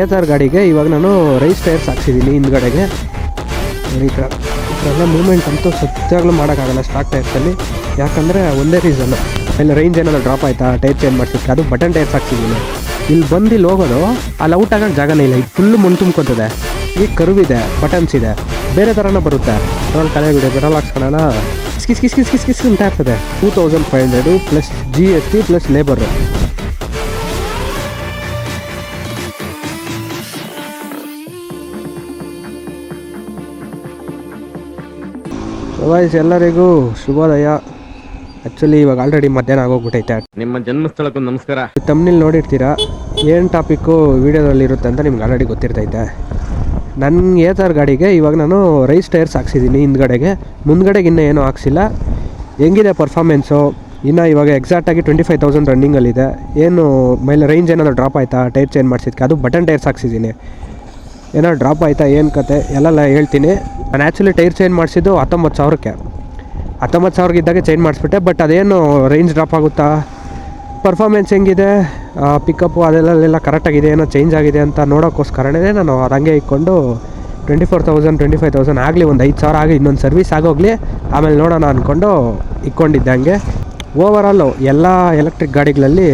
ಏತಾರ್ ಗಾಡಿಗೆ ಇವಾಗ ನಾನು ರೈಸ್ ಟೈರ್ಸ್ ಹಾಕ್ಸಿದ್ದೀನಿ ಹಿಂದ್ಗಡೆಗೆ. ಈ ಥರ ಮೂವ್ಮೆಂಟ್ ಅಂತೂ ಸತ್ಯಾಗಲೂ ಮಾಡೋಕ್ಕಾಗಲ್ಲ ಸ್ಟಾಕ್ ಟೈರ್ಸಲ್ಲಿ. ಯಾಕಂದರೆ ಒಂದೇ ರೀಸನ್ನು, ಅಲ್ಲಿ ರೇಂಜ್ ಏನಾದರೂ ಡ್ರಾಪ್ ಆಯಿತಾ ಟೈರ್ ಚೇಂಜ್ ಮಾಡಿಸಿದ್ರೆ ಅದು ಬಟನ್ ಟೈರ್ಸ್ ಹಾಕ್ಸಿದ್ದೀನಿ. ಇಲ್ಲಿ ಬಂದು ಇಲ್ಲಿ ಹೋಗೋದು ಅಲ್ಲಿ ಔಟ್ ಆಗೋಕ್ಕೆ ಜಾಗನೇ ಇಲ್ಲ. ಇದು ಫುಲ್ಲು ಮಣ್ಣು ತುಂಬ್ಕೊತದೆ. ಈಗ ಕರುವಿದೆ, ಬಟನ್ಸ್ ಇದೆ, ಬೇರೆ ಥರನೇ ಬರುತ್ತೆ. ಪೆಟ್ರೋಲ್ ಕಲೆಗಿದೆ, ಪೆಟ್ರೋಲ್ ಹಾಕ್ಸ್ಕೊಳ್ಳೋಣ ಕಿಸ್ ಕಿಸ್ ಕಿಸ್ ಕಿಸ್ ಕಿಸ್ ಅಂತ ಇರ್ತದೆ. 2500 plus GST plus labour. Voice ಎಲ್ಲರಿಗೂ ಶುಭೋದಯ. ಆ್ಯಕ್ಚುಲಿ ಇವಾಗ ಆಲ್ರೆಡಿ ಮಧ್ಯಾಹ್ನ ಆಗೋಗ್ಬಿಟ್ಟೈತೆ. ನಿಮ್ಮ ಜನ್ಮಸ್ಥಳಕ್ಕೂ ನಮಸ್ಕಾರ. ತಮ್ಮನೇಲಿ ನೋಡಿರ್ತೀರ ಏನು ಟಾಪಿಕ್ಕು ವೀಡಿಯೋದಲ್ಲಿ ಇರುತ್ತೆ ಅಂತ ನಿಮ್ಗೆ ಆಲ್ರೆಡಿ ಗೊತ್ತಿರ್ತೈತೆ. ನನ್ನ ಏತಾರ್ ಗಾಡಿಗೆ ಇವಾಗ ನಾನು ರೈಸ್ ಟೈರ್ಸ್ ಹಾಕ್ಸಿದ್ದೀನಿ ಹಿಂದ್ಗಡೆಗೆ. ಮುಂದ್ಗಡೆಗೆ ಇನ್ನೂ ಏನೂ ಹಾಕ್ಸಿಲ್ಲ. ಹೆಂಗಿದೆ ಪರ್ಫಾರ್ಮೆನ್ಸು ಇನ್ನು ಇವಾಗ ಎಕ್ಸಾಕ್ಟಾಗಿ 25,000 ರನ್ನಿಂಗಲ್ಲಿದೆ. ಏನು ಮೇಲೆ ರೇಂಜ್ ಏನಾದರೂ ಡ್ರಾಪ್ ಆಯಿತಾ ಟೈರ್ ಚೇಂಜ್ ಮಾಡಿಸಿದ್ಕೆ ಅದು ಬಟನ್ ಟೈರ್ಸ್ ಹಾಕ್ಸಿದ್ದೀನಿ. ಏನಾದ್ರು ಡ್ರಾಪ್ ಆಯಿತಾ ಏನು ಕತೆ ಎಲ್ಲ ಹೇಳ್ತೀನಿ. ನಾನು ಆ್ಯಕ್ಚುಲಿ ಟೈರ್ ಚೇಂಜ್ ಮಾಡಿಸಿದ್ದು 19,000ಕ್ಕೆ. 19,000 ಇದ್ದಾಗೆ ಚೇಂಜ್ ಮಾಡಿಸ್ಬಿಟ್ಟೆ. ಬಟ್ ಅದೇನು ರೇಂಜ್ ಡ್ರಾಪ್ ಆಗುತ್ತಾ, ಪರ್ಫಾರ್ಮೆನ್ಸ್ ಹೆಂಗಿದೆ, ಪಿಕಪ್ಪು ಅದೆಲ್ಲ ಕರೆಕ್ಟಾಗಿದೆ, ಏನೋ ಚೇಂಜ್ ಆಗಿದೆ ಅಂತ ನೋಡೋಕ್ಕೋಸ್ಕರನೇ ನಾನು ಅದು ಹಂಗೆ ಇಟ್ಕೊಂಡು 24,000 25,000 ಆಗಲಿ, ಒಂದು 5,000 ಆಗಿ ಇನ್ನೊಂದು ಸರ್ವಿಸ್ ಆಗೋಗಲಿ, ಆಮೇಲೆ ನೋಡೋಣ ಅಂದ್ಕೊಂಡು ಇಟ್ಕೊಂಡಿದ್ದೆ ಹಂಗೆ. ಓವರಾಲು ಎಲ್ಲ ಎಲೆಕ್ಟ್ರಿಕ್ ಗಾಡಿಗಳಲ್ಲಿ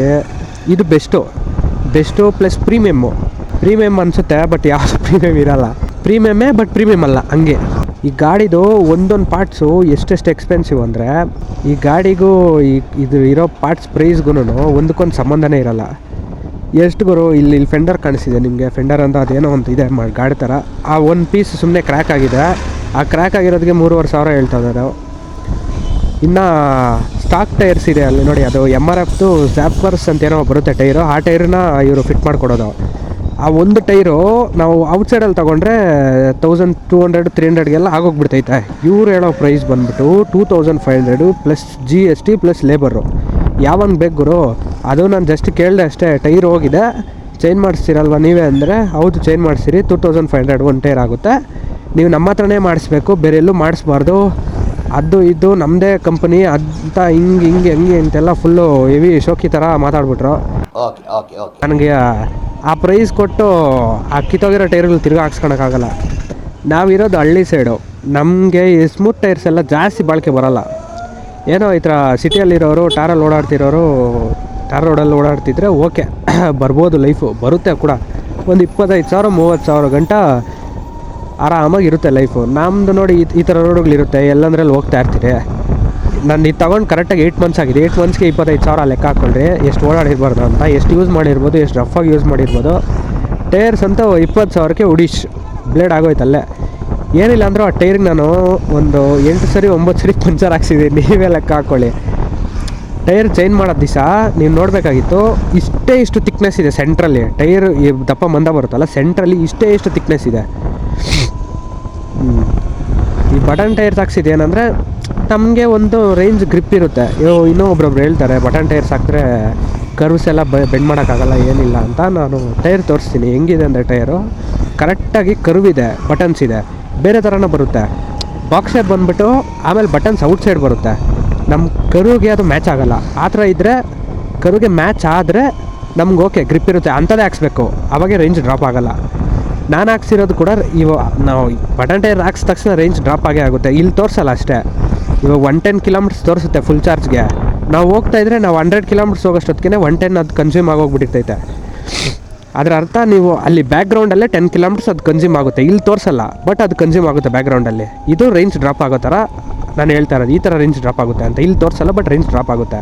ಇದು ಬೆಸ್ಟು ಪ್ಲಸ್ ಪ್ರೀಮಿಯಮ್ ಅನಿಸುತ್ತೆ. ಬಟ್ ಯಾವುದು ಪ್ರೀಮಿಯಮ್ ಇರೋಲ್ಲ. ಪ್ರೀಮಿಯಮ್ಮೇ ಬಟ್ ಪ್ರೀಮಿಯಮ್ ಅಲ್ಲ ಹಂಗೆ. ಈ ಗಾಡಿದು ಒಂದೊಂದು ಪಾರ್ಟ್ಸು ಎಷ್ಟೆಷ್ಟು ಎಕ್ಸ್ಪೆನ್ಸಿವ್ ಅಂದರೆ, ಈ ಗಾಡಿಗೂ ಇದು ಇರೋ ಪಾರ್ಟ್ಸ್ ಪ್ರೈಸ್ಗೂ ಒಂದಕ್ಕೊಂದು ಸಂಬಂಧನೇ ಇರೋಲ್ಲ. ಎಷ್ಟು ಗುರು, ಇಲ್ಲಿ ಫೆಂಡರ್ ಕಾಣಿಸಿದೆ ನಿಮಗೆ. ಫೆಂಡರ್ ಅಂತ ಅದೇನೋ ಒಂದು ಇದೆ ಗಾಡಿ ಥರ. ಆ ಒಂದು ಪೀಸ್ ಸುಮ್ಮನೆ ಕ್ರ್ಯಾಕ್ ಆಗಿದೆ. ಆ ಕ್ರ್ಯಾಕ್ ಆಗಿರೋದಕ್ಕೆ 3,500 ಹೇಳ್ತಾ ಇದ್ದಾರೆ. ಇನ್ನು ಸ್ಟಾಕ್ ಟೈರ್ಸ್ ಇದೆ ಅಲ್ಲಿ ನೋಡಿ, ಅದು MRFದು ಜ್ಯಾಪರ್ಸ್ ಅಂತ ಏನೋ ಬರುತ್ತೆ ಟೈರು. ಆ ಟೈರನ್ನ ಇವರು ಫಿಟ್ ಮಾಡಿಕೊಡೋದು. ಆ ಒಂದು ಟೈರು ನಾವು ಔಟ್ಸೈಡಲ್ಲಿ ತೊಗೊಂಡ್ರೆ 1,200 300ಗೆಲ್ಲ ಆಗೋಗ್ಬಿಡ್ತೈತೆ. ಇವ್ರು ಹೇಳೋ ಪ್ರೈಸ್ ಬಂದುಬಿಟ್ಟು 2,500 ಪ್ಲಸ್ GST ಪ್ಲಸ್ ಲೇಬರು. ಯಾವಾಗ ಬೇಕು ಗುರು? ಅದು ನಾನು ಜಸ್ಟ್ ಕೇಳಿದೆ ಅಷ್ಟೇ. ಟೈರ್ ಹೋಗಿದೆ, ಚೇಂಜ್ ಮಾಡಿಸ್ತೀರಲ್ವ ನೀವೇ ಅಂದರೆ, ಹೌದು ಚೇಂಜ್ ಮಾಡಿಸಿರಿ, 2,500 ಒಂದು ಟೈರ್ ಆಗುತ್ತೆ. ನೀವು ನಮ್ಮ ಹತ್ರನೇ ಮಾಡಿಸ್ಬೇಕು, ಬೇರೆ ಎಲ್ಲೂ ಮಾಡಿಸ್ಬಾರ್ದು. ಅದು ಇದು ನಮ್ಮದೇ ಕಂಪನಿ ಅಂತ ಹಿಂಗೆ ಅಂತೆಲ್ಲ ಫುಲ್ಲು ಹೆವಿ ಶೋಕಿ ಥರ ಮಾತಾಡ್ಬಿಟ್ರು. ನನಗೆ ಆ ಪ್ರೈಸ್ ಕೊಟ್ಟು ಆ ಕಿತ್ತೋಗಿರೋ ಟೈರ್ಗಳು ತಿರ್ಗಿ ಹಾಕ್ಸ್ಕೊಳಕ್ಕಾಗಲ್ಲ. ನಾವಿರೋದು ಹಳ್ಳಿ ಸೈಡು, ನಮಗೆ ಈ ಸ್ಮೂತ್ ಟೈರ್ಸ್ ಎಲ್ಲ ಜಾಸ್ತಿ ಬಾಳಿಕೆ ಬರೋಲ್ಲ. ಏನೋ ಈ ಥರ ಸಿಟಿಯಲ್ಲಿರೋರು ಟಾರಲ್ಲಿ ಓಡಾಡ್ತಿರೋರು ಟಾರ್ ರೋಡಲ್ಲಿ ಓಡಾಡ್ತಿದ್ರೆ ಓಕೆ ಬರ್ಬೋದು, ಲೈಫು ಬರುತ್ತೆ ಕೂಡ. ಒಂದು 25,000 30,000 ಗಂಟ ಆರಾಮಾಗಿರುತ್ತೆ ಲೈಫು. ನಮ್ಮದು ನೋಡಿ ಈ ಥರ ರೋಡುಗಳಿರುತ್ತೆ, ಎಲ್ಲಂದ್ರಲ್ಲಿ ಹೋಗ್ತಾ ಇರ್ತೀರಿ. ನಾನು ಇದು ತೊಗೊಂಡು ಕರೆಕ್ಟಾಗಿ 8 ಮಂತ್ಸ್ ಆಗಿದೆ. 8 ಮಂತ್ಸ್ಗೆ 25,000 ಲೆಕ್ಕ ಹಾಕ್ಕೊಂಡ್ರಿ ಎಷ್ಟು ಓಡಾಡಿರ್ಬಾರ್ದು ಅಂತ, ಎಷ್ಟು ಯೂಸ್ ಮಾಡಿರ್ಬೋದು, ಎಷ್ಟು ರಫಾಗಿ ಯೂಸ್ ಮಾಡಿರ್ಬೋದು. ಟೈರ್ಸ್ ಅಂತ 20,000ಕ್ಕೆ ಉಡಿಶ್ ಬ್ಲೇಡ್ ಆಗೋಯ್ತಲ್ಲೇ. ಏನಿಲ್ಲ ಅಂದರೂ ಆ ಟೈರ್ಗೆ ನಾನು ಒಂದು 8 ಸರಿ 9 ಸರಿ ಪಂಚರ್ ಹಾಕ್ಸಿದ್ದೀನಿ. ನೀವೇ ಲೆಕ್ಕ ಹಾಕ್ಕೊಳ್ಳಿ. ಟೈರ್ ಚೇಂಜ್ ಮಾಡೋದು ದಿವಸ ನೀವು ನೋಡಬೇಕಾಗಿತ್ತು, ಇಷ್ಟು ತಿಕ್ನೆಸ್ ಇದೆ ಸೆಂಟ್ರಲ್ಲಿ. ಟೈರ್ ದಪ್ಪ ಮಂದ ಬರುತ್ತಲ್ಲ, ಸೆಂಟ್ರಲ್ಲಿ ಇಷ್ಟು ತಿಕ್ನೆಸ್ ಇದೆ. ಈ ಬಟನ್ ಟೈರ್ಸ್ ಹಾಕ್ಸಿದ್ದು ಏನಂದರೆ ನಮಗೆ ಒಂದು ರೇಂಜ್ ಗ್ರಿಪ್ ಇರುತ್ತೆ. ಇನ್ನೊಬ್ರೊಬ್ರು ಹೇಳ್ತಾರೆ ಬಟನ್ ಟೈರ್ಸ್ ಹಾಕಿದ್ರೆ ಕರ್ವ್ಸ್ ಎಲ್ಲ ಬೆಂಡ್ ಮಾಡೋಕ್ಕಾಗಲ್ಲ ಏನಿಲ್ಲ ಅಂತ. ನಾನು ಟೈರ್ ತೋರಿಸ್ತೀನಿ ಹೆಂಗಿದೆ ಅಂದರೆ, ಟೈರು ಕರೆಕ್ಟಾಗಿ ಕರ್ವ್ ಇದೆ, ಬಟನ್ಸ್ ಇದೆ, ಬೇರೆ ಥರನೇ ಬರುತ್ತೆ. ಬಾಕ್ಸ್ ಶೇಪ್ ಬಂದುಬಿಟ್ಟು ಆಮೇಲೆ ಬಟನ್ಸ್ ಔಟ್ಸೈಡ್ ಬರುತ್ತೆ. ನಮ್ಮ ಕರುಗೆ ಅದು ಮ್ಯಾಚ್ ಆಗೋಲ್ಲ. ಆ ಥರ ಇದ್ದರೆ ಕರುಗೆ ಮ್ಯಾಚ್ ಆದರೆ ನಮ್ಗೆ ಓಕೆ ಗ್ರಿಪ್ ಇರುತ್ತೆ, ಅಂಥದ್ದೇ ಹಾಕ್ಸ್ಬೇಕು, ಆವಾಗೆ ರೇಂಜ್ ಡ್ರಾಪ್ ಆಗೋಲ್ಲ. ನಾನು ಹಾಕ್ಸಿರೋದು ಕೂಡ ನಾವು ಬಟನ್ ಟೈರ್ ಹಾಕ್ಸಿದ ತಕ್ಷಣ ರೇಂಜ್ ಡ್ರಾಪ್ ಆಗೇ ಆಗುತ್ತೆ. ಇಲ್ಲಿ ತೋರಿಸಲ್ಲ ಅಷ್ಟೇ. ಇವಾಗ 110 ಕಿಲೋಮೀಟರ್ಸ್ ತೋರಿಸುತ್ತೆ ಫುಲ್ ಚಾರ್ಜ್ಗೆ. ನಾವು ಹೋಗ್ತಾಯಿದ್ರೆ ನಾವು 100 ಕಿಲೋಮೀಟರ್ಸ್ ಹೋಗೋಷ್ಟೊತ್ತಿಗೆ 110 ಅದು ಕನ್ಸ್ಯೂಮ್ ಆಗೋಗ್ಬಿಟ್ಟಿರ್ತೈತೆ. ಅದರ ಅರ್ಥ ನೀವು ಅಲ್ಲಿ ಬ್ಯಾಕ್ಗ್ರೌಂಡಲ್ಲೇ 10 ಕಿಲೋಮೀಟರ್ಸ್ ಅದು ಕನ್ಸ್ಯೂಮ್ ಆಗುತ್ತೆ. ಇಲ್ಲಿ ತೋರಿಸಲ್ಲ, ಬಟ್ ಅದು ಕನ್ಸ್ಯೂಮ್ ಆಗುತ್ತೆ ಬ್ಯಾಕ್ಗ್ರೌಂಡಲ್ಲಿ. ಇದು ರೇಂಜ್ ಡ್ರಾಪ್ ಆಗೋ ಥರ ನಾನು ಹೇಳ್ತಾ ಇರೋದು. ಈ ಥರ ರೇಂಜ್ ಡ್ರಾಪ್ ಆಗುತ್ತೆ ಅಂತ ಇಲ್ಲಿ ತೋರಿಸಲ್ಲ, ಬಟ್ ರೇಂಜ್ ಡ್ರಾಪ್ ಆಗುತ್ತೆ.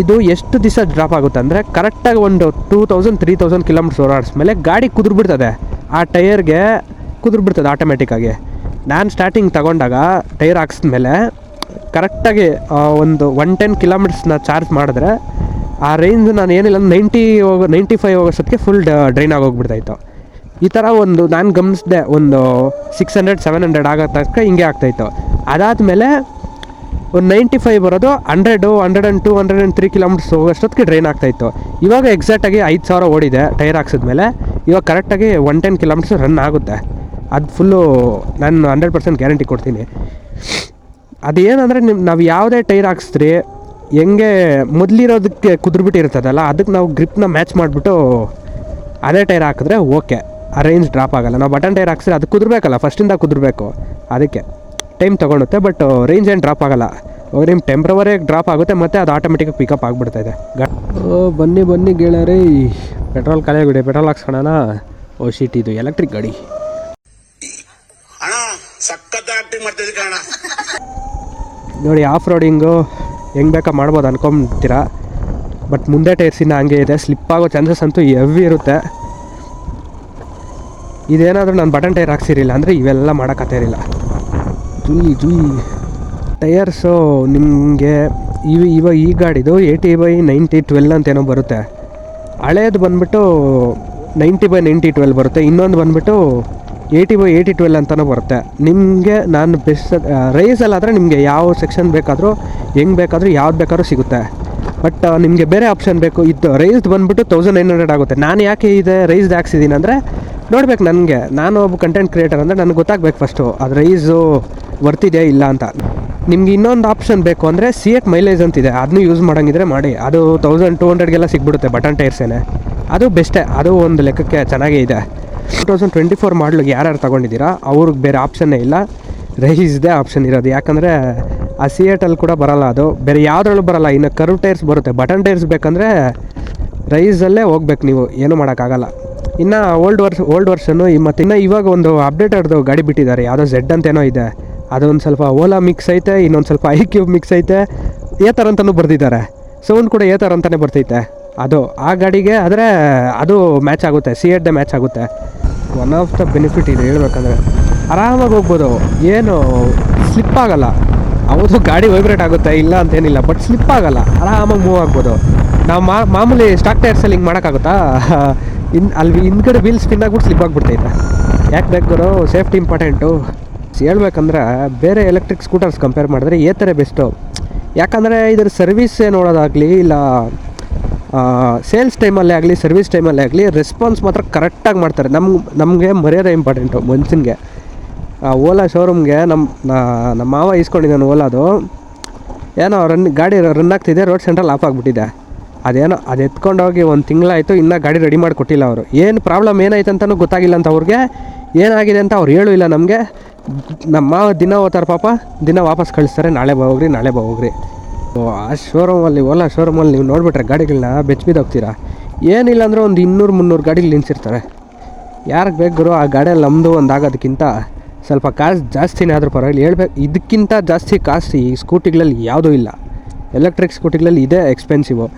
ಇದು ಎಷ್ಟು ದಿವಸ ಡ್ರಾಪ್ ಆಗುತ್ತೆ ಅಂದರೆ, ಕರೆಕ್ಟಾಗಿ ಒಂದು 2,000 3,000 ಕಿಲೋಮೀಟರ್ಸ್ ಓಡಾಡಿಸ್ಮೇಲೆ ಗಾಡಿ ಕುದುರ್ಬಿಡ್ತದೆ. ಆ ಟೈರ್ಗೆ ಕುದುರ್ಬಿಡ್ತದೆ ಆಟೋಮೆಟಿಕ್ಕಾಗಿ. ನಾನು ಸ್ಟಾರ್ಟಿಂಗ್ ತಗೊಂಡಾಗ ಟೈರ್ ಹಾಕ್ಸಿದ್ಮೇಲೆ ಕರೆಕ್ಟಾಗಿ ಒಂದು 110 ಕಿಲೋಮೀಟರ್ಸ್ನ ಚಾರ್ಜ್ ಮಾಡಿದ್ರೆ ಆ ರೇಂಜ್ ನಾನು ಏನಿಲ್ಲ 95 ಹೋಗೋಷ್ಟೊತ್ತಿಗೆ ಫುಲ್ ಡ್ರೈನ್ ಆಗೋಗ್ಬಿಡ್ತಾಯಿತ್ತು. ಈ ಥರ ನಾನು ಗಮನಿಸಿದೆ, ಒಂದು 600 700 ಆಗೋ ತನಕ ಹಿಂಗೆ ಆಗ್ತಾಯಿತ್ತು. ಅದಾದಮೇಲೆ ಒಂದು 95 ಬರೋದು 100 102 103 ಕಿಲೋಮೀಟರ್ಸ್ ಹೋಗೋಷ್ಟೊತ್ತಿಗೆ ಡ್ರೈನ್ ಆಗ್ತಾಯಿತ್ತು. ಇವಾಗ ಎಕ್ಸಾಕ್ಟಾಗಿ 5,000 ಓಡಿದೆ ಟೈರ್ ಹಾಕ್ಸಿದ್ಮೇಲೆ. ಇವಾಗ ಕರೆಕ್ಟಾಗಿ 110 ಕಿಲೋಮೀಟರ್ಸ್ ರನ್ ಆಗುತ್ತೆ. ಅದು ಫುಲ್ಲು ನಾನು 100% ಗ್ಯಾರಂಟಿ ಕೊಡ್ತೀನಿ. ಅದೇನಂದರೆ ನಾವು ಯಾವುದೇ ಟೈರ್ ಹಾಕ್ಸಿದ್ರಿ ಹೆಂಗೆ ಮೊದಲಿರೋದಕ್ಕೆ ಕುದುರ್ಬಿಟ್ಟಿರ್ತದಲ್ಲ, ಅದಕ್ಕೆ ನಾವು ಗ್ರಿಪ್ನ ಮ್ಯಾಚ್ ಮಾಡಿಬಿಟ್ಟು ಅದೇ ಟೈರ್ ಹಾಕಿದ್ರೆ ಓಕೆ, ಆ ರೇಂಜ್ ಡ್ರಾಪ್ ಆಗೋಲ್ಲ. ನಾವು ಬಟನ್ ಟೈರ್ ಹಾಕ್ಸಿದ್ರೆ ಅದು ಕುದುರಬೇಕಲ್ಲ, ಫಸ್ಟಿಂದ ಕುದುರಬೇಕು, ಅದಕ್ಕೆ ಟೈಮ್ ತೊಗೊಳುತ್ತೆ. ಬಟ್ ರೇಂಜ್ ಏನು ಡ್ರಾಪ್ ಆಗೋಲ್ಲ. ನಿಮ್ಮ ಟೆಂಪ್ರವರಿ ಡ್ರಾಪ್ ಆಗುತ್ತೆ ಮತ್ತು ಅದು ಆಟೋಮೆಟಿಕಾಗಿ ಪಿಕಪ್ ಆಗಿಬಿಡ್ತಾಯಿದೆ. ಬನ್ನಿ ಗೆಳೆಯರೇ, ಪೆಟ್ರೋಲ್ ಖಾಲಿಯಾಗ್ಬಿಡಿ, ಪೆಟ್ರೋಲ್ ಹಾಕ್ಸ್ಕೊಳೋಣ. ಓ ಶೀಟ್, ಇದು ಎಲೆಕ್ಟ್ರಿಕ್ ಗಾಡಿ. ನೋಡಿ ಆಫ್ ರೋಡಿಂಗು ಹೆಂಗೆ ಬೇಕಾ ಮಾಡ್ಬೋದು ಅನ್ಕೊಂತೀರಾ, ಬಟ್ ಮುಂದೆ ಟೈರ್ಸಿನ ಹಂಗೆ ಇದೆ, ಸ್ಲಿಪ್ ಆಗೋ ಚಾನ್ಸಸ್ ಅಂತೂ ಹೆವಿ ಇರುತ್ತೆ. ಇದೇನಾದರೂ ನಾನು ಬಟನ್ ಟೈರ್ ಹಾಕ್ಸಿರಿಲ್ಲ ಅಂದರೆ ಇವೆಲ್ಲ ಮಾಡೋಕ್ಕಾಗ್ತಿರಲಿಲ್ಲ. ಜುಯ್ ಟೈರ್ಸು ನಿಮಗೆ ಇವಾಗ ಈ ಗಾಡಿದು 80/90/12 ಅಂತೇನೋ ಬರುತ್ತೆ. ಹಳೇದು ಬಂದುಬಿಟ್ಟು 90/90/12 ಬರುತ್ತೆ. ಇನ್ನೊಂದು ಬಂದುಬಿಟ್ಟು 80/80/12 ಅಂತಲೂ ಬರುತ್ತೆ. ನಿಮಗೆ ನಾನು ಬೆಸ್ಟ್ ರೈಸಲ್ಲಾದರೆ ನಿಮಗೆ ಯಾವ ಸೆಕ್ಷನ್ ಬೇಕಾದರೂ ಹೆಂಗೆ ಬೇಕಾದರೂ ಯಾವ್ದು ಬೇಕಾದ್ರೂ ಸಿಗುತ್ತೆ. ಬಟ್ ನಿಮಗೆ ಬೇರೆ ಆಪ್ಷನ್ ಬೇಕು. ಇದು ರೈಸ್ದು ಬಂದುಬಿಟ್ಟು 1900 ಆಗುತ್ತೆ. ನಾನು ಯಾಕೆ ಇದೆ ರೈಸ್ದು ಹಾಕ್ಸಿದ್ದೀನಿ ಅಂದರೆ ನೋಡ್ಬೇಕು, ನಾನು ಒಬ್ಬ ಕಂಟೆಂಟ್ ಕ್ರಿಯೇಟರ್ ಅಂದರೆ ನನಗೆ ಗೊತ್ತಾಗಬೇಕು ಫಸ್ಟು ಅದು ರೈಸು ವರ್ತಿದೆಯಾ ಇಲ್ಲ ಅಂತ. ನಿಮ್ಗೆ ಇನ್ನೊಂದು ಆಪ್ಷನ್ ಬೇಕು ಅಂದರೆ C8 ಮೈಲೇಜ್ ಅಂತಿದೆ, ಅದನ್ನು ಯೂಸ್ ಮಾಡೋಂಗಿದ್ರೆ ಮಾಡಿ. ಅದು 1200 ಸಿಗ್ಬಿಡುತ್ತೆ ಬಟನ್ ಟೈರ್ಸೇನೆ. ಅದು ಬೆಸ್ಟೇ, ಅದು ಒಂದು ಲೆಕ್ಕಕ್ಕೆ ಚೆನ್ನಾಗೇ ಇದೆ. 2024 ಮಾಡಲಿಗೆ ಯಾರ್ಯಾರು ತೊಗೊಂಡಿದ್ದೀರಾ ಅವ್ರಿಗೆ ಬೇರೆ ಆಪ್ಷನ್ನೇ ಇಲ್ಲ, ರೈಸ್ದೇ ಆಪ್ಷನ್ ಇರೋದು. ಯಾಕಂದರೆ ಆ C8 ಕೂಡ ಬರೋಲ್ಲ, ಅದು ಬೇರೆ ಯಾವುದ್ರಲ್ಲೂ ಬರೋಲ್ಲ. ಇನ್ನು ಕರ್ವ್ ಟೈರ್ಸ್ ಬರುತ್ತೆ. ಬಟನ್ ಟೈರ್ಸ್ ಬೇಕಂದರೆ ರೈಸಲ್ಲೇ ಹೋಗ್ಬೇಕು, ನೀವು ಏನೂ ಮಾಡೋಕ್ಕಾಗಲ್ಲ. ಇನ್ನು ಓಲ್ಡ್ ವರ್ಷನ್ನು ಮತ್ತು ಇನ್ನು ಇವಾಗ ಒಂದು ಅಪ್ಡೇಟರ್ದು ಗಾಡಿ ಬಿಟ್ಟಿದ್ದಾರೆ, ಯಾವುದೋ Z ಅಂತೇನೋ ಇದೆ. ಅದೊಂದು ಸ್ವಲ್ಪ ಓಲಾ ಮಿಕ್ಸ್ ಐತೆ, ಇನ್ನೊಂದು ಸ್ವಲ್ಪ iQube ಮಿಕ್ಸ್ ಐತೆ, ಏತರ್ ಅಂತಲೂ ಬರ್ತಿದ್ದಾರೆ. ಸೌಂಡ್ ಕೂಡ ಏತರ್ ಅಂತಲೇ ಬರ್ತೈತೆ. ಅದು ಆ ಗಾಡಿಗೆ ಆದರೆ ಅದು ಮ್ಯಾಚ್ ಆಗುತ್ತೆ, C8 ಮ್ಯಾಚ್ ಆಗುತ್ತೆ. ಒನ್ ಆಫ್ ದ ಬೆನಿಫಿಟ್ ಇದೆ ಹೇಳ್ಬೇಕಂದ್ರೆ, ಆರಾಮಾಗಿ ಹೋಗ್ಬೋದು, ಏನು ಸ್ಲಿಪ್ ಆಗೋಲ್ಲ. ಹೌದು ಗಾಡಿ ವೈಬ್ರೇಟ್ ಆಗುತ್ತೆ, ಇಲ್ಲ ಅಂತೇನಿಲ್ಲ, ಬಟ್ ಸ್ಲಿಪ್ ಆಗೋಲ್ಲ, ಆರಾಮಾಗಿ ಮೂವ್ ಆಗ್ಬೋದು. ನಾವು ಮಾಮೂಲಿ ಸ್ಟಾಕ್ ಟೈರ್ಸಲ್ಲಿ ಹಿಂಗೆ ಮಾಡೋಕ್ಕಾಗುತ್ತಾ? ಅಲ್ಲಿ ಹಿಂದ್ಗಡೆ ವೀಲ್ ಸ್ಪಿನ್ ಆಗಿಬಿಟ್ಟು ಸ್ಲಿಪ್ ಆಗಿಬಿಡ್ತೈತೆ. ಯಾಕೆ ಬೇಕು, ಸೇಫ್ಟಿ ಇಂಪಾರ್ಟೆಂಟು. ಹೇಳ್ಬೇಕಂದ್ರೆ ಬೇರೆ ಎಲೆಕ್ಟ್ರಿಕ್ ಸ್ಕೂಟರ್ಸ್ ಕಂಪೇರ್ ಮಾಡಿದ್ರೆ ಏತರೇ ಬೆಸ್ಟು. ಯಾಕಂದರೆ ಇದ್ರ ಸರ್ವಿಸ್ ನೋಡೋದಾಗಲಿ ಇಲ್ಲ ಸೇಲ್ಸ್ ಟೈಮಲ್ಲೇ ಆಗಲಿ ಸರ್ವಿಸ್ ಟೈಮಲ್ಲೇ ಆಗಲಿ ರೆಸ್ಪಾನ್ಸ್ ಮಾತ್ರ ಕರೆಕ್ಟಾಗಿ ಮಾಡ್ತಾರೆ. ನಮಗೆ ಮರ್ಯಾದೆ ಇಂಪಾರ್ಟೆಂಟು ಮನುಷ್ಯನಿಗೆ. ಓಲಾ ಶೋರೂಮ್ಗೆ ನಮ್ಮ ಮಾವ ಇಸ್ಕೊಂಡಿದ್ದಾನೆ ಓಲಾದು. ಏನೋ ಗಾಡಿ ರನ್ ಆಗ್ತಿದೆ, ರೋಡ್ ಸೆಂಟ್ರಲ್ಲಿ ಆಫ್ ಆಗಿಬಿಟ್ಟಿದೆ. ಅದು ಎತ್ಕೊಂಡೋಗಿ ಒಂದು ತಿಂಗಳಾಯಿತು, ಇನ್ನೂ ಗಾಡಿ ರೆಡಿ ಮಾಡಿ ಕೊಟ್ಟಿಲ್ಲ ಅವರು. ಏನು ಪ್ರಾಬ್ಲಮ್ ಏನಾಯ್ತು ಅಂತಲೂ ಗೊತ್ತಾಗಿಲ್ಲ ಅಂತ ಅವ್ರಿಗೆ. ಏನಾಗಿದೆ ಅಂತ ಅವ್ರು ಹೇಳೂ ಇಲ್ಲ ನಮಗೆ. ನಮ್ಮ ಮಾವ ದಿನ ಹೋಗ್ತಾರೆ ಪಾಪ, ದಿನ ವಾಪಸ್ ಕಳಿಸ್ತಾರೆ, ನಾಳೆ ಬಾ ಹೋಗ್ರಿ. ಆ ಶೋರೂಮಲ್ಲಿ ಓಲಾ ಶೋರೂಮಲ್ಲಿ ನೀವು ನೋಡಿಬಿಟ್ರೆ ಗಾಡಿಗಳನ್ನ ಬೆಚ್ಚಿಬಿದ್ದೋಗ್ತೀರಾ. ಏನಿಲ್ಲ ಅಂದರೆ ಒಂದು 200-300 ಗಾಡಿಗಳು ನಿಲ್ಲಿಸಿರ್ತಾರೆ. ಯಾರಿಗೆ ಬೇಕು ಗುರು, ಆ ಗಾಡಿಯಲ್ಲಿ ನಮ್ಮದು ಒಂದು ಆಗೋದಕ್ಕಿಂತ ಸ್ವಲ್ಪ ಕಾಸು ಜಾಸ್ತಿನೇ ಆದರೂ ಪರವಾಗಿಲ್ಲ. ಇದಕ್ಕಿಂತ ಜಾಸ್ತಿ ಕಾಸು ಈ ಸ್ಕೂಟಿಗಳಲ್ಲಿ ಯಾವುದೂ ಇಲ್ಲ. ಎಲೆಕ್ಟ್ರಿಕ್ ಸ್ಕೂಟಿಗಳಲ್ಲಿ ಇದೇ ಎಕ್ಸ್ಪೆನ್ಸಿವು.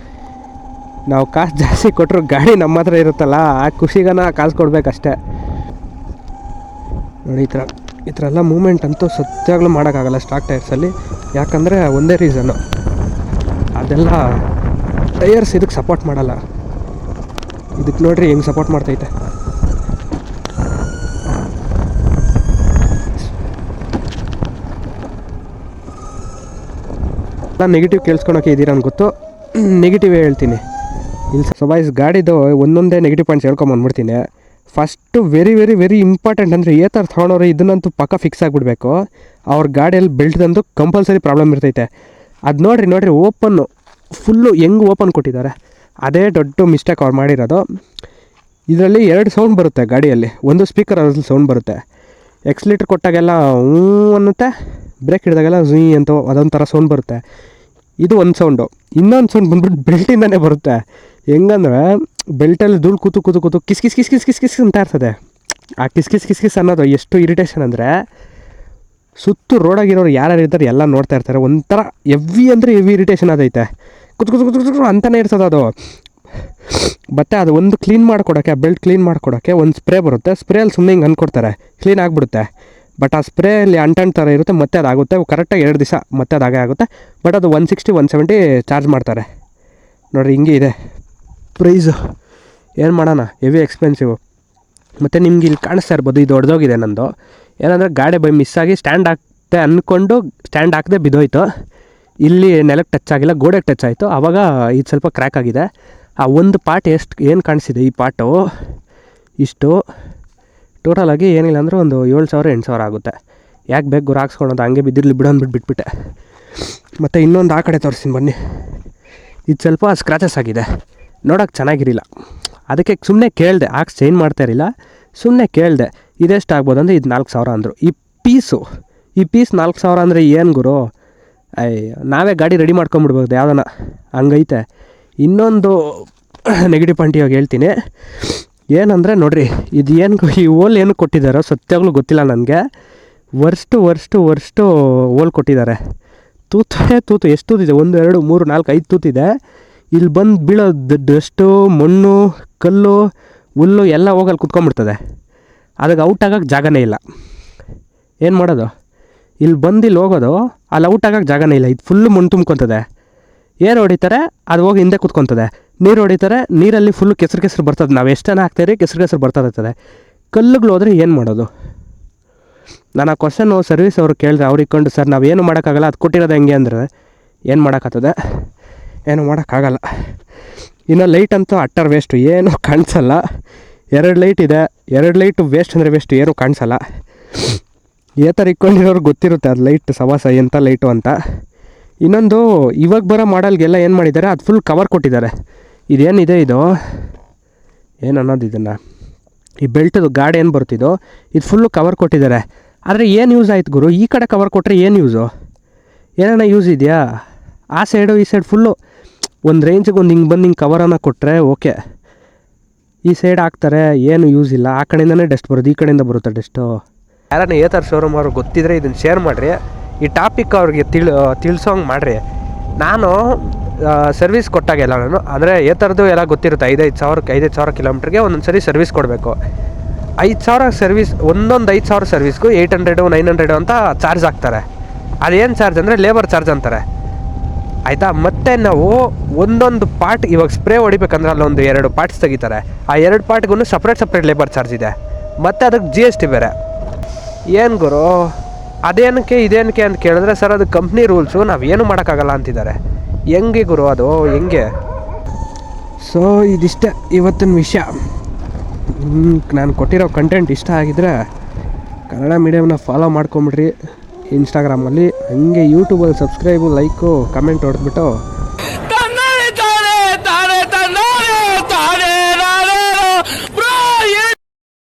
ನಾವು ಕಾಸು ಜಾಸ್ತಿ ಕೊಟ್ಟರು ಗಾಡಿ ನಮ್ಮ ಹತ್ರ ಇರುತ್ತಲ್ಲ, ಆ ಖುಷಿಗನ ಕಾಸು ಕೊಡಬೇಕಷ್ಟೇ. ನೋಡಿ ಈ ಥರ ಎಲ್ಲ ಮೂಮೆಂಟ್ ಅಂತೂ ಸತ್ಯಾಗಲೂ ಮಾಡೋಕ್ಕಾಗಲ್ಲ ಸ್ಟಾಕ್ ಟೈರ್ಸಲ್ಲಿ. ಯಾಕಂದರೆ ಒಂದೇ ರೀಸನ್ನು, ಅದೆಲ್ಲ ಟೈರ್ಸ್ ಇದಕ್ಕೆ ಸಪೋರ್ಟ್ ಮಾಡಲ್ಲ. ಇದಕ್ಕೆ ನೋಡ್ರಿ ಹೆಂಗೆ ಸಪೋರ್ಟ್ ಮಾಡ್ತೈತೆ. ನಾನು ನೆಗೆಟಿವ್ ಕೇಳಿಸ್ಕೊಳಕ್ಕೆ ಇದ್ದೀರ ಅಂತ ಗೊತ್ತು, ನೆಗೆಟಿವೇ ಹೇಳ್ತೀನಿ. ಇಲ್ಲಿ ಸಬಾಯ್ಸ್ ಗಾಡಿದು ಒಂದೊಂದೇ ನೆಗೆಟಿವ್ ಪಾಯಿಂಟ್ಸ್ ಹೇಳ್ಕೊಂಬಂದ್ಬಿಡ್ತೀನಿ. First very very very important ಅಂದರೆ ಥರ ತೊಗೊಂಡವ್ರು ಇದನ್ನಂತೂ ಪಕ್ಕ ಫಿಕ್ಸ್ ಆಗಿಬಿಡ್ಬೇಕು. ಅವ್ರ ಗಾಡಿಯಲ್ಲಿ ಬೆಲ್ಟ್ದಂತೂ ಕಂಪಲ್ಸರಿ ಪ್ರಾಬ್ಲಮ್ ಇರ್ತೈತೆ. ಅದು ನೋಡಿರಿ ಓಪನ್ನು ಫುಲ್ಲು ಹೆಂಗೆ ಓಪನ್ ಕೊಟ್ಟಿದ್ದಾರೆ, ಅದೇ ದೊಡ್ಡ ಮಿಸ್ಟೇಕ್ ಅವ್ರು ಮಾಡಿರೋದು. ಇದರಲ್ಲಿ 2 ಸೌಂಡ್ ಬರುತ್ತೆ ಗಾಡಿಯಲ್ಲಿ. ಒಂದು ಸ್ಪೀಕರ್ ಅದ್ರಲ್ಲಿ ಸೌಂಡ್ ಬರುತ್ತೆ. ಎಕ್ಸ್ಲೀಟ್ರ್ ಕೊಟ್ಟಾಗೆಲ್ಲ ಅನ್ನುತ್ತೆ, ಬ್ರೇಕ್ ಹಿಡಿದಾಗೆಲ್ಲ ಝುಯ್ ಅಂತ ಅದೊಂಥರ ಸೌಂಡ್ ಬರುತ್ತೆ. ಇದು ಒಂದು ಸೌಂಡು. ಇನ್ನೊಂದು ಸೌಂಡ್ ಬಂದ್ಬಿಟ್ಟು ಬೆಲ್ಟಿಂದನೇ ಬರುತ್ತೆ. ಹೆಂಗಂದ್ರೆ ಬೆಲ್ಟಲ್ಲಿ ಧೂಳು ಕೂತು ಕಿಸ್ ಕಿಸ್ ಕಿಸ್ ಕಿಸ್ ಕಿಸ್ ಕಿಸ್ ಅಂತ ಇರ್ತದೆ. ಆ ಕಿಸ್ ಕಿಸ್ ಕಿಸ್ ಕಿಸ್ ಅನ್ನೋದು ಎಷ್ಟು ಇರಿಟೇಷನ್ ಅಂದರೆ, ಸುತ್ತು ರೋಡಾಗಿರೋರು ಯಾರ್ಯಾರು ಇರ್ತಾರೆ ಎಲ್ಲ ನೋಡ್ತಾ ಇರ್ತಾರೆ. ಒಂಥರ ಎವ್ವಿ ಅಂದರೆ ಎವ್ವಿ ಇರಿಟೇಷನ್ ಅದೈತೆ. ಕುತ್ಕು ಅಂತಲೇ ಇರ್ತದೆ ಅದು. ಮತ್ತು ಅದು ಒಂದು ಕ್ಲೀನ್ ಮಾಡಿಕೊಡೋಕ್ಕೆ, ಬೆಲ್ಟ್ ಕ್ಲೀನ್ ಮಾಡಿಕೊಡೋಕ್ಕೆ ಒಂದು ಸ್ಪ್ರೇ ಬರುತ್ತೆ. ಸ್ಪ್ರೇಯಲ್ಲಿ ಸುಮ್ಮನೆ ಹಿಂಗೆ ಅಂದ್ಕೊಡ್ತಾರೆ, ಕ್ಲೀನ್ ಆಗಿಬಿಡುತ್ತೆ. ಬಟ್ ಆ ಸ್ಪ್ರೇಯಲ್ಲಿ ಅಂಟನ್ ಥರ ಇರುತ್ತೆ, ಮತ್ತೆ ಅದಾಗುತ್ತೆ ಕರೆಕ್ಟಾಗಿ 2 ದಿವಸ ಮತ್ತೆ ಅದು ಹಾಗೆ ಆಗುತ್ತೆ. ಬಟ್ ಅದು 160-170 ಚಾರ್ಜ್ ಮಾಡ್ತಾರೆ. ನೋಡಿರಿ ಹಿಂಗೆ ಇದೆ ಪ್ರೈಸು. ಏನು ಮಾಡೋಣ, ಹೆವಿ ಎಕ್ಸ್ಪೆನ್ಸಿವು. ಮತ್ತು ನಿಮ್ಗೆ ಇಲ್ಲಿ ಕಾಣಿಸ್ತಾ ಇರ್ಬೋದು, ಇದು ಹೊಡೆದೋಗಿದೆ ನಂದು. ಏನಂದರೆ ಗಾಡಿ ಬೈ ಮಿಸ್ಸಾಗಿ ಸ್ಟ್ಯಾಂಡ್ ಹಾಕ್ತೆ ಅಂದ್ಕೊಂಡು ಸ್ಟ್ಯಾಂಡ್ ಹಾಕದೆ ಬಿದ್ದೋಯ್ತು. ಇಲ್ಲಿ ನೆಲಕ್ಕೆ ಟಚ್ ಆಗಿಲ್ಲ, ಗೋಡೆಗೆ ಟಚ್ ಆಯಿತು. ಆವಾಗ ಇದು ಸ್ವಲ್ಪ ಕ್ರ್ಯಾಕ್ ಆಗಿದೆ. ಆ ಒಂದು ಪಾರ್ಟ್ ಏನು ಕಾಣಿಸಿದೆ, ಈ ಪಾರ್ಟು ಇಷ್ಟು ಟೋಟಲಾಗಿ ಏನಿಲ್ಲ ಅಂದರೆ ಒಂದು 7,000-8,000 ಆಗುತ್ತೆ. ಯಾಕೆ ಬೇಕು ಗುರು ಹಾಕ್ಸ್ಕೊಳೋದು, ಹಂಗೆ ಬಿದ್ದಿರಲಿ ಬಿಡು ಅಂದ್ಬಿಟ್ಟು ಬಿಟ್ಬಿಟ್ಟೆ. ಮತ್ತು ಇನ್ನೊಂದು ಆ ಕಡೆ ತೋರಿಸ್ತೀನಿ ಬನ್ನಿ. ಇದು ಸ್ವಲ್ಪ ಸ್ಕ್ರ್ಯಾಚಸ್ ಆಗಿದೆ, ನೋಡೋಕೆ ಚೆನ್ನಾಗಿರಲಿಲ್ಲ. ಅದಕ್ಕೆ ಸುಮ್ಮನೆ ಕೇಳಿದೆ, ಆಕ್ಸ್ ಚೇಂಜ್ ಮಾಡ್ತಾ ಇರಲಿಲ್ಲ, ಸುಮ್ಮನೆ ಕೇಳಿದೆ ಇದೆಷ್ಟು ಆಗ್ಬೋದು ಅಂದರೆ ಇದು 4,000 ಅಂದರು. ಈ ಪೀಸ್ 4,000 ಅಂದರೆ ಏನು ಗುರು, ನಾವೇ ಗಾಡಿ ರೆಡಿ ಮಾಡ್ಕೊಂಬಿಡ್ಬೋದು ಯಾವ್ದಾನ, ಹಂಗೈತೆ. ಇನ್ನೊಂದು ನೆಗೆಟಿವ್ ಪಾಯಿಂಟ್ ಇವಾಗ ಹೇಳ್ತೀನಿ, ಏನಂದರೆ ನೋಡಿರಿ, ಇದು ಏನು ಈ ಓಲ್ ಏನು ಕೊಟ್ಟಿದ್ದಾರೋ ಸತ್ಯಾಗಲೂ ಗೊತ್ತಿಲ್ಲ ನನಗೆ. ವರ್ಸ್ಟು ಓಲ್ ಕೊಟ್ಟಿದ್ದಾರೆ. ತೂತು ಎಷ್ಟು ತೂತಿದೆ, 1 2 3 4 5 ತೂತಿದೆ. ಇಲ್ಲಿ ಬಂದು ಬೀಳೋ ಡಸ್ಟು, ಮಣ್ಣು, ಕಲ್ಲು, ಹುಲ್ಲು ಎಲ್ಲ ಹೋಗಲ್ಲಿ ಕುತ್ಕೊಂಡ್ಬಿಡ್ತದೆ. ಅದಕ್ಕೆ ಔಟ್ ಆಗೋಕ್ಕೆ ಜಾಗನೇ ಇಲ್ಲ. ಏನು ಮಾಡೋದು, ಇಲ್ಲಿ ಬಂದು ಇಲ್ಲಿ ಹೋಗೋದು, ಅಲ್ಲಿ ಔಟ್ ಆಗೋಕ್ಕೆ ಜಾಗನೇ ಇಲ್ಲ. ಇದು ಫುಲ್ಲು ಮಣ್ಣು ತುಂಬ್ಕೊತದೆ. ಏರು ಹೊಡಿತಾರೆ, ಅದು ಹೋಗಿ ಹಿಂದೆ ಕುತ್ಕೊತದೆ. ನೀರು ಹೊಡಿತಾರೆ, ನೀರಲ್ಲಿ ಫುಲ್ಲು ಕೆಸರು ಬರ್ತದೆ. ನಾವು ಎಷ್ಟು ಜನ ಹಾಕ್ತಾಯಿರಿ ಕೆಸರು ಬರ್ತಾ ಇರ್ತದೆ. ಕಲ್ಲುಗಳು ಹೋದರೆ ಏನು ಮಾಡೋದು? ನಾನು ಆ ಕ್ವಶನ್ನು ಸರ್ವಿಸ್ ಅವ್ರು ಕೇಳಿದ್ರೆ, ಅವ್ರು ಇಕ್ಕೊಂಡು ಸರ್ ನಾವು ಏನು ಮಾಡೋಕ್ಕಾಗಲ್ಲ, ಅದು ಕೊಟ್ಟಿರೋದು ಹೆಂಗೆ ಅಂದರೆ, ಏನು ಮಾಡೋಕ್ಕಾಗ್ತದೆ, ಏನು ಮಾಡೋಕ್ಕಾಗಲ್ಲ. ಇನ್ನು ಲೈಟ್ ಅಂತೂ ಅಟ್ಟರ್ ವೇಸ್ಟು, ಏನೂ ಕಾಣಿಸಲ್ಲ. 2 ಲೈಟ್ ಇದೆ, 2 ಲೈಟು ವೇಸ್ಟ್ ಅಂದರೆ ವೇಸ್ಟ್, ಏನೂ ಕಾಣಿಸಲ್ಲ. ಥರ ಇಕ್ಕೊಂಡಿರೋರು ಗೊತ್ತಿರುತ್ತೆ ಅದು ಲೈಟ್ ಸವಾಸ ಎಂಥ ಲೈಟು ಅಂತ. ಇನ್ನೊಂದು ಇವಾಗ ಬರೋ ಮಾಡಲ್ಗೆಲ್ಲ ಏನು ಮಾಡಿದ್ದಾರೆ, ಅದು ಫುಲ್ ಕವರ್ ಕೊಟ್ಟಿದ್ದಾರೆ. ಇದೇನಿದೆ ಇದು ಏನು ಅನ್ನೋದು, ಇದನ್ನು ಈ ಬೆಲ್ಟದು ಗಾಡಿ ಏನು ಬರ್ತಿದ್ದೋ ಇದು ಫುಲ್ಲು ಕವರ್ ಕೊಟ್ಟಿದ್ದಾರೆ. ಆದರೆ ಏನು ಯೂಸ್ ಆಯ್ತು ಗುರು, ಈ ಕಡೆ ಕವರ್ ಕೊಟ್ಟರೆ ಏನು ಯೂಸು, ಏನಾನ ಯೂಸ್ ಇದೆಯಾ? ಆ ಸೈಡು ಈ ಸೈಡ್ ಫುಲ್ಲು ಒಂದು ರೇಂಜಿಗೆ ಒಂದು ಹಿಂಗೆ ಬಂದು ಹಿಂಗೆ ಕವರನ್ನು ಕೊಟ್ಟರೆ ಓಕೆ. ಈ ಸೈಡ್ ಹಾಕ್ತಾರೆ, ಏನು ಯೂಸ್ ಇಲ್ಲ. ಆ ಕಡೆಯಿಂದನೇ ಡಸ್ಟ್ ಬರೋದು, ಈ ಕಡೆಯಿಂದ ಬರುತ್ತೆ ಡಸ್ಟು. ಯಾರನ್ನ ಥರ ಶೋರೂಮ್ ಅವ್ರಿಗೆ ಗೊತ್ತಿದ್ರೆ ಇದನ್ನು ಶೇರ್ ಮಾಡಿರಿ. ಈ ಟಾಪಿಕ್ ಅವ್ರಿಗೆ ತಿಳಿಸೋಂಗೆ ಮಾಡಿರಿ. ನಾನು ಸರ್ವಿಸ್ ಕೊಟ್ಟಾಗೆಲ್ಲ ನಾನು ಅಂದರೆ ಥರದ್ದು ಎಲ್ಲ ಗೊತ್ತಿರುತ್ತೆ. 5,000 ಕಿಲೋಮೀಟ್ರಿಗೆ ಒಂದೊಂದು ಸರಿ ಸರ್ವಿಸ್ ಕೊಡಬೇಕು. 5,000 ಸರ್ವಿಸ್, ಒಂದೊಂದು 5,000 ಸರ್ವಿಸ್ಗೂ 800 900 ಅಂತ ಚಾರ್ಜ್ ಹಾಕ್ತಾರೆ. ಅದೇನು ಚಾರ್ಜ್ ಅಂದರೆ ಲೇಬರ್ ಚಾರ್ಜ್ ಅಂತಾರೆ, ಆಯಿತಾ. ಮತ್ತು ನಾವು ಒಂದೊಂದು ಪಾರ್ಟ್, ಇವಾಗ ಸ್ಪ್ರೇ ಹೊಡಿಬೇಕಂದ್ರೆ ಅಲ್ಲೊಂದು 2 ಪಾರ್ಟ್ಸ್ ತೆಗಿತಾರೆ. ಆ 2 ಪಾರ್ಟ್ಗೂ ಸಪ್ರೇಟ್ ಲೇಬರ್ ಚಾರ್ಜ್ ಇದೆ. ಮತ್ತು ಅದಕ್ಕೆ GST ಬೇರೆ. ಏನು ಗುರು ಅದೇನಕ್ಕೆ ಇದೇನಕ್ಕೆ ಅಂತ ಕೇಳಿದ್ರೆ, ಸರ್ ಅದು ಕಂಪ್ನಿ ರೂಲ್ಸು, ನಾವೇನು ಮಾಡೋಕ್ಕಾಗಲ್ಲ ಅಂತಿದ್ದಾರೆ. ಹೆಂಗೆ ಗುರು ಅದು ಹೆಂಗೆ? ಸೊ ಇದಿಷ್ಟೇ ಇವತ್ತಿನ ವಿಷಯ. ನಾನು ಕೊಟ್ಟಿರೋ ಕಂಟೆಂಟ್ ಇಷ್ಟ ಆಗಿದ್ರೆ ಕನ್ನಡ ಮೀಡಿಯಮ್ನ ಫಾಲೋ ಮಾಡ್ಕೊಂಬಿಡ್ರಿ ಇನ್ಸ್ಟಾಗ್ರಾಮಲ್ಲಿ. ಹಂಗೆ ಯೂಟ್ಯೂಬಲ್ಲಿ ಸಬ್ಸ್ಕ್ರೈಬು, ಲೈಕು, ಕಮೆಂಟ್ ಹೊಡೆದ್ಬಿಟ್ಟು